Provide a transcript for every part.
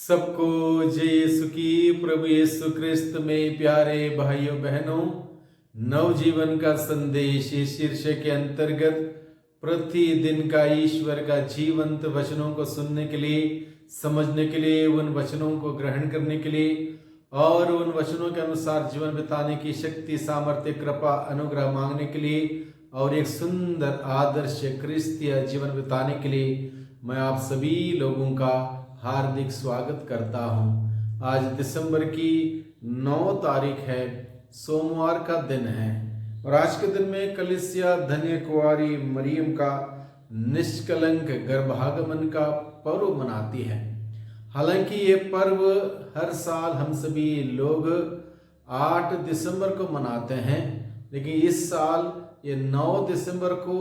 सबको जय यीशु की। प्रभु यीशु क्रिस्त में प्यारे भाइयों बहनों, नवजीवन का संदेश इस शीर्षक के अंतर्गत प्रतिदिन का ईश्वर का जीवंत वचनों को सुनने के लिए, समझने के लिए, उन वचनों को ग्रहण करने के लिए और उन वचनों के अनुसार जीवन बिताने की शक्ति, सामर्थ्य, कृपा, अनुग्रह मांगने के लिए और एक सुंदर आदर्श क्रिस्तीय जीवन बिताने के लिए मैं आप सभी लोगों का हार्दिक स्वागत करता हूं। आज दिसंबर की 9 तारीख है, सोमवार का दिन है और आज के दिन में कलीसिया धन्य कुंवारी मरियम का निष्कलंक गर्भागमन का पर्व मनाती है। हालांकि ये पर्व हर साल हम सभी लोग 8 दिसंबर को मनाते हैं, लेकिन इस साल ये 9 दिसंबर को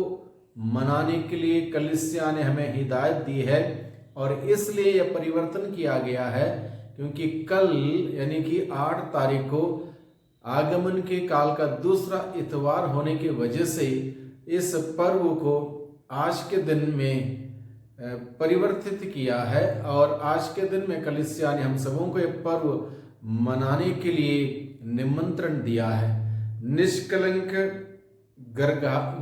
मनाने के लिए कलीसिया ने हमें हिदायत दी है और इसलिए यह परिवर्तन किया गया है क्योंकि कल यानी कि 8 तारीख को आगमन के काल का दूसरा इतवार होने की वजह से इस पर्व को आज के दिन में परिवर्तित किया है और आज के दिन में कलीसिया ने हम सबों को यह पर्व मनाने के लिए निमंत्रण दिया है। निष्कलंक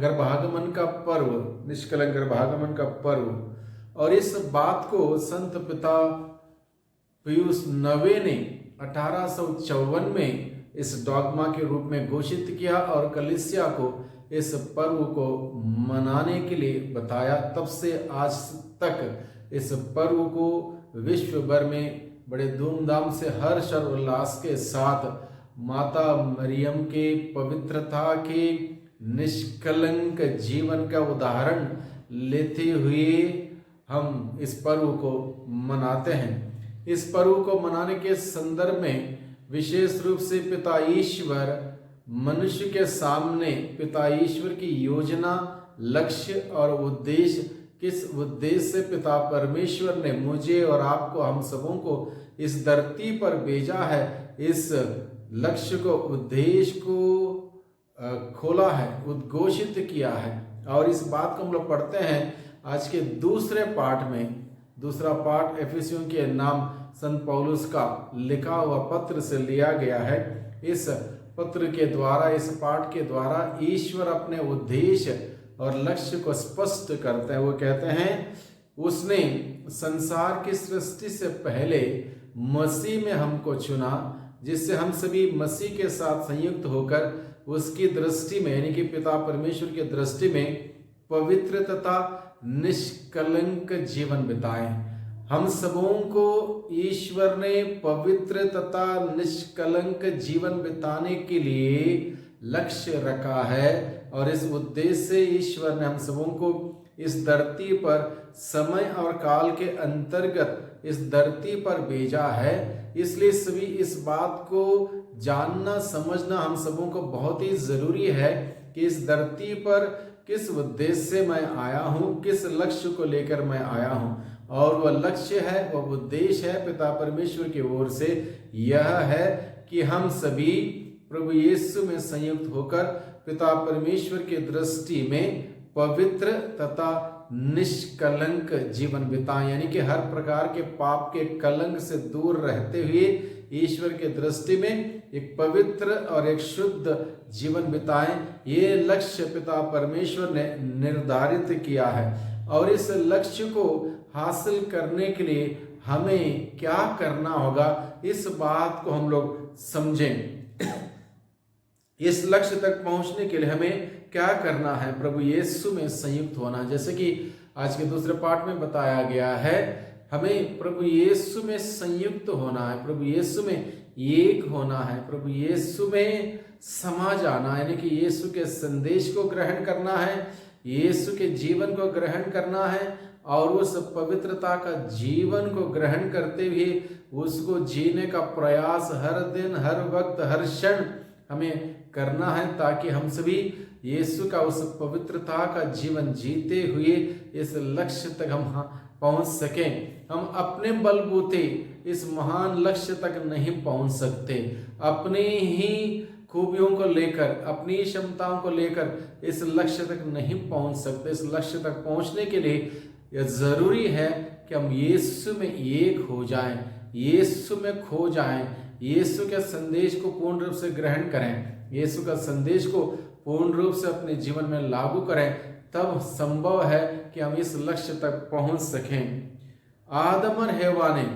गर्भागमन का पर्व, निष्कलंक गर्भागमन का पर्व। और इस बात को संत पिता पियूस नवे ने 1854 में इस डॉगमा के रूप में घोषित किया और कलीसिया को इस पर्व को मनाने के लिए बताया। तब से आज तक इस पर्व को विश्व भर में बड़े धूमधाम से हर्ष और उल्लास के साथ माता मरियम के पवित्रता के निष्कलंक जीवन का उदाहरण लेते हुए हम इस पर्व को मनाते हैं। इस पर्व को मनाने के संदर्भ में विशेष रूप से पिता ईश्वर मनुष्य के सामने पिता ईश्वर की योजना, लक्ष्य और उद्देश्य, किस उद्देश्य से पिता परमेश्वर ने मुझे और आपको, हम सबों को इस धरती पर भेजा है, इस लक्ष्य को, उद्देश्य को खोला है, उद्घोषित किया है। और इस बात को हम लोग पढ़ते हैं आज के दूसरे पाठ में। दूसरा पाठ एफिसियों के नाम संत पौलुस का लिखा हुआ पत्र से लिया गया है। इस पत्र के द्वारा, इस पाठ के द्वारा ईश्वर अपने उद्देश्य और लक्ष्य को स्पष्ट करते हैं। वो कहते हैं, उसने संसार की सृष्टि से पहले मसीह में हमको चुना, जिससे हम सभी मसीह के साथ संयुक्त होकर उसकी दृष्टि में यानी कि पिता परमेश्वर की दृष्टि में पवित्र तथा निष्कलंक जीवन बिताएं। हम सबों को ईश्वर ने पवित्र तथा निष्कलंक जीवन बिताने के लिए लक्ष्य रखा है और इस उद्देश्य से ईश्वर ने हम सबों को इस धरती पर समय और काल के अंतर्गत इस धरती पर भेजा है। इसलिए सभी इस बात को जानना, समझना हम सबों को बहुत ही जरूरी है कि इस धरती पर किस उद्देश्य से मैं आया हूँ, किस लक्ष्य को लेकर मैं आया हूँ। और वह लक्ष्य है, वह उद्देश्य है पिता परमेश्वर की ओर से यह है कि हम सभी प्रभु यीशु में संयुक्त होकर पिता परमेश्वर की दृष्टि में पवित्र तथा निष्कलंक जीवन बिताएं, यानी कि हर प्रकार के पाप के कलंक से दूर रहते हुए ईश्वर के दृष्टि में एक पवित्र और एक शुद्ध जीवन बिताएं। ये लक्ष्य पिता परमेश्वर ने निर्धारित किया है और इस लक्ष्य को हासिल करने के लिए हमें क्या करना होगा, इस बात को हम लोग समझें। इस लक्ष्य तक पहुंचने के लिए हमें क्या करना है? प्रभु यीशु में संयुक्त होना। जैसे कि आज के दूसरे पाठ में बताया गया है, हमें प्रभु यीशु में संयुक्त होना है, प्रभु यीशु में एक होना है, प्रभु यीशु में समा जाना, यानी कि यीशु के संदेश को ग्रहण करना है, यीशु के जीवन को ग्रहण करना है और उस पवित्रता का जीवन को ग्रहण करते हुए उसको जीने का प्रयास हर दिन, हर वक्त, हर क्षण हमें करना है, ताकि हम सभी यीशु का उस पवित्रता का जीवन जीते हुए इस लक्ष्य तक हम पहुंच सकें। हम अपने बलबूते इस महान लक्ष्य तक नहीं पहुंच सकते। अपने ही खूबियों को लेकर, अपनी क्षमताओं को लेकर इस लक्ष्य तक नहीं पहुंच सकते। इस लक्ष्य तक पहुंचने के लिए यह जरूरी है कि हम यीशु में एक हो जाएं, यीशु में खो जाएं, यीशु के संदेश को पूर्ण रूप से ग्रहण करें, यीशु का संदेश को पूर्ण रूप से अपने जीवन में लागू करें, तब संभव है कि हम इस लक्ष्य तक पहुंच सकें। आदम और हव्वा ने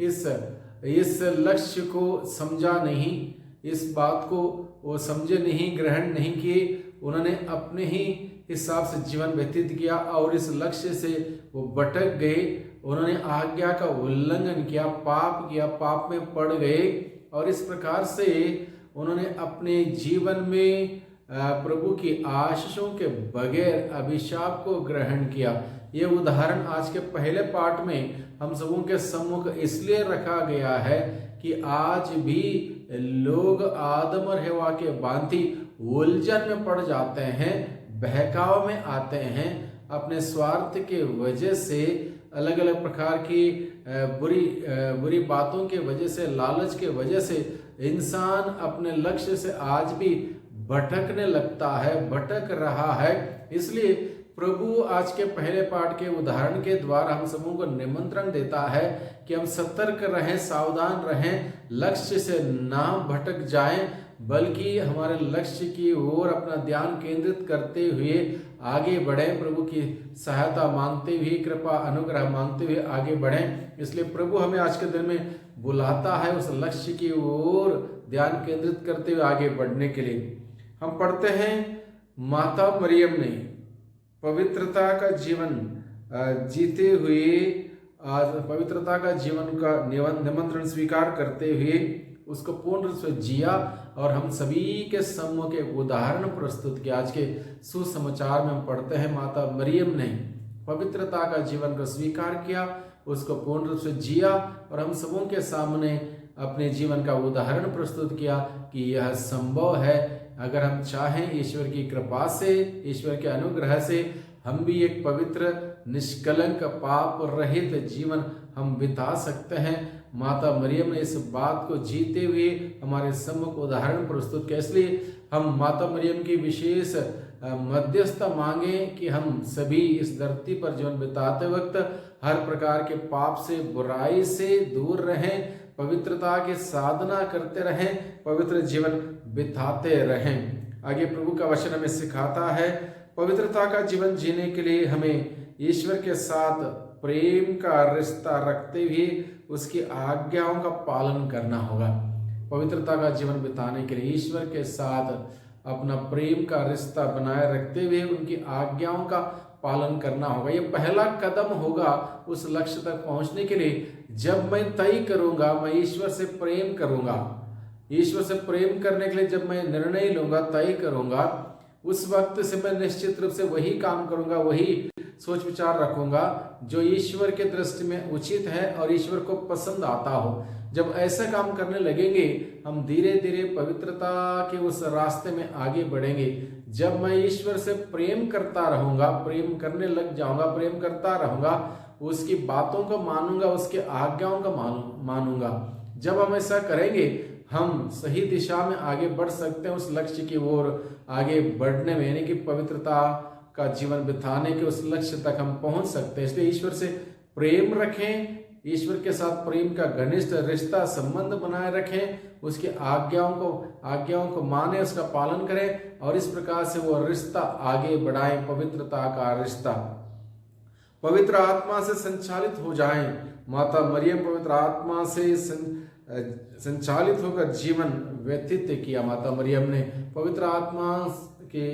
इस लक्ष्य को समझा नहीं, इस बात को वो समझे नहीं, ग्रहण नहीं किए। उन्होंने अपने ही हिसाब से जीवन व्यतीत किया और इस लक्ष्य से वो भटक गए। उन्होंने आज्ञा का उल्लंघन किया, पाप किया, पाप में पड़ गए और इस प्रकार से उन्होंने अपने जीवन में प्रभु की आशीषों के बगैर अभिशाप को ग्रहण किया। ये उदाहरण आज के पहले पाठ में हम सबों के सम्मुख इसलिए रखा गया है कि आज भी लोग आदम और हव्वा के भांति उलझन में पड़ जाते हैं, बहकाव में आते हैं, अपने स्वार्थ के वजह से, अलग अलग प्रकार की बुरी बातों के वजह से, लालच के वजह से इंसान अपने लक्ष्य से आज भी भटकने लगता है, भटक रहा है। इसलिए प्रभु आज के पहले पाठ के उदाहरण के द्वारा हम सबों को निमंत्रण देता है कि हम सतर्क रहें, सावधान रहें, लक्ष्य से ना भटक जाएं, बल्कि हमारे लक्ष्य की ओर अपना ध्यान केंद्रित करते हुए आगे बढ़ें, प्रभु की सहायता मांगते हुए, कृपा अनुग्रह मांगते हुए आगे बढ़ें। इसलिए प्रभु हमें आज के दिन में बुलाता है उस लक्ष्य की ओर ध्यान केंद्रित करते हुए आगे बढ़ने के लिए। हम पढ़ते हैं, माता मरियम ने पवित्रता का जीवन जीते हुए, पवित्रता का जीवन का निमंत्रण स्वीकार करते हुए उसको पूर्ण रूप से जिया और हम सभी के सम्मुख एक उदाहरण प्रस्तुत किया। आज के सुसमाचार में हम पढ़ते हैं, माता मरियम ने पवित्रता का जीवन को स्वीकार किया, उसको पूर्ण रूप से जिया और हम सबों के सामने अपने जीवन का उदाहरण प्रस्तुत किया कि यह संभव है। अगर हम चाहें, ईश्वर की कृपा से, ईश्वर के अनुग्रह से हम भी एक पवित्र, निष्कलंक, पाप रहित जीवन हम बिता सकते हैं। माता मरियम ने इस बात को जीते हुए हमारे सम्मुख उदाहरण प्रस्तुत किया। इसलिए हम माता मरियम की विशेष मध्यस्थता मांगे कि हम सभी इस धरती पर जीवन बिताते वक्त हर प्रकार के पाप से, बुराई से दूर रहें, पवित्रता की साधना करते रहें, पवित्र जीवन बिताते रहें। आगे प्रभु का वचन हमें सिखाता है, पवित्रता का जीवन जीने के लिए हमें ईश्वर के साथ प्रेम का रिश्ता रखते हुए उसकी आज्ञाओं का पालन करना होगा। पवित्रता का जीवन बिताने के लिए ईश्वर के साथ अपना प्रेम का रिश्ता बनाए रखते हुए उनकी आज्ञाओं का पालन करना होगा। ये पहला कदम होगा उस लक्ष्य तक पहुंचने के लिए। जब मैं तय करूंगा, मैं ईश्वर से प्रेम करूंगा, ईश्वर से प्रेम करने के लिए जब मैं निर्णय लूंगा, तय करूंगा, उस वक्त से मैं निश्चित रूप से वही काम करूंगा, वही सोच विचार रखूंगा जो ईश्वर के दृष्टि में उचित है और ईश्वर को पसंद आता हो। जब ऐसा काम करने लगेंगे, हम धीरे धीरे पवित्रता के उस रास्ते में आगे बढ़ेंगे। जब मैं ईश्वर से प्रेम करता रहूंगा, प्रेम करने लग जाऊंगा, प्रेम करता रहूंगा, उसकी बातों को मानूंगा, उसके आज्ञाओं को मानूंगा। जब हम ऐसा करेंगे, हम सही दिशा में आगे बढ़ सकते हैं, उस लक्ष्य की ओर आगे बढ़ने में, यानी कि पवित्रता का जीवन बिताने के उस लक्ष्य तक हम पहुंच सकते हैं। इसलिए ईश्वर से प्रेम रखें, ईश्वर के साथ प्रेम का घनिष्ठ रिश्ता, संबंध बनाए रखें, उसकी आज्ञाओं को माने, उसका पालन करें और इस प्रकार से वो रिश्ता आगे बढ़ाएं, पवित्रता का रिश्ता। पवित्र आत्मा से संचालित हो जाएं। माता मरियम पवित्र आत्मा से संचालित होकर जीवन व्यतीत किया। माता मरियम ने पवित्र आत्मा के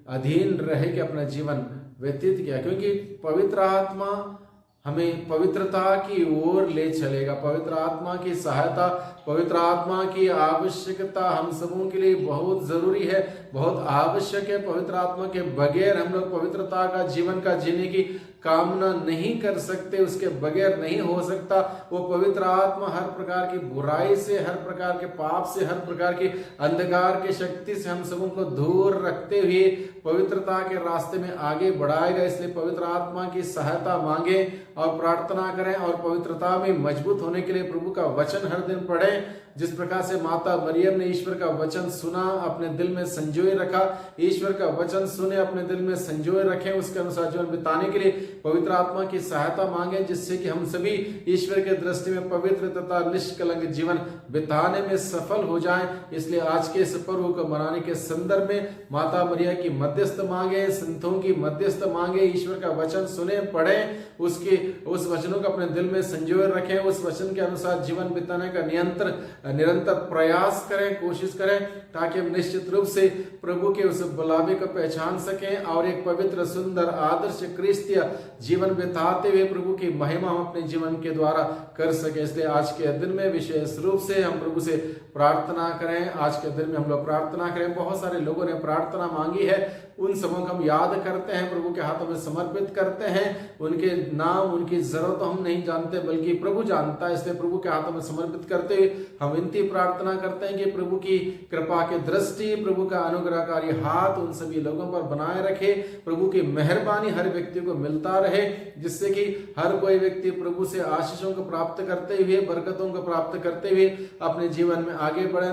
अधीन रह के अपना जीवन व्यतीत किया, क्योंकि पवित्र आत्मा हमें पवित्रता की ओर ले चलेगा। पवित्र आत्मा की सहायता, पवित्र आत्मा की आवश्यकता हम सबों के लिए बहुत जरूरी है, बहुत आवश्यक है। पवित्र आत्मा के बगैर हम लोग पवित्रता का जीवन का जीने की कामना नहीं कर सकते, उसके बगैर नहीं हो सकता। वो पवित्र आत्मा हर प्रकार की बुराई से, हर प्रकार के पाप से, हर प्रकार की अंधकार की शक्ति से हम सबों को दूर रखते हुए पवित्रता के रास्ते में आगे बढ़ाएगा। इसलिए पवित्र आत्मा की सहायता मांगे और प्रार्थना करें और पवित्रता में मजबूत होने के लिए प्रभु का वचन हर दिन पढ़ें। जिस प्रकार से माता मरियम ने ईश्वर का वचन सुना, अपने दिल में संजोए रखा, ईश्वर का वचन सुने, अपने दिल में संजोए रखें, उसके अनुसार जीवन बिताने के लिए पवित्र आत्मा की सहायता मांगे, जिससे कि हम सभी ईश्वर के दृष्टि में पवित्र तथा निष्कलंक जीवन बिताने में सफल हो जाएं। इसलिए आज के इस पर्व को मनाने के संदर्भ में माता मरिया की मध्यस्थ मांगे, संतों की मध्यस्थ मांगे, ईश्वर का वचन सुने, पढ़ें, उस वचनों को अपने दिल में संजोए रखें, उस वचन के अनुसार जीवन बिताने का निरंतर प्रयास करें, कोशिश करें, ताकि हम निश्चित रूप से प्रभु के उस बुलावे को पहचान सकें और एक पवित्र, सुंदर, आदर्श क्रिस्तीय जीवन बिताते हुए प्रभु की महिमा हम अपने जीवन के द्वारा कर सके। इसलिए आज के दिन में विशेष रूप से हम प्रभु से प्रार्थना करें। आज के दिन में हम लोग प्रार्थना करें। बहुत सारे लोगों ने प्रार्थना मांगी है, उन सबों को हम याद करते हैं, प्रभु के हाथों में समर्पित करते हैं। उनके नाम, उनकी जरूरत तो हम नहीं जानते, बल्कि प्रभु जानता है। इसलिए प्रभु के हाथों में समर्पित करते हुए हम विनती प्रार्थना करते हैं कि प्रभु की कृपा की दृष्टि, प्रभु का अनुग्रहकारी हाथ उन सभी लोगों पर बनाए रखे। प्रभु की मेहरबानी हर व्यक्ति को मिलता रहे, जिससे कि हर कोई व्यक्ति प्रभु से आशीषों को प्राप्त करते हुए, बरकतों को प्राप्त करते हुए अपने जीवन में आगे बढ़े।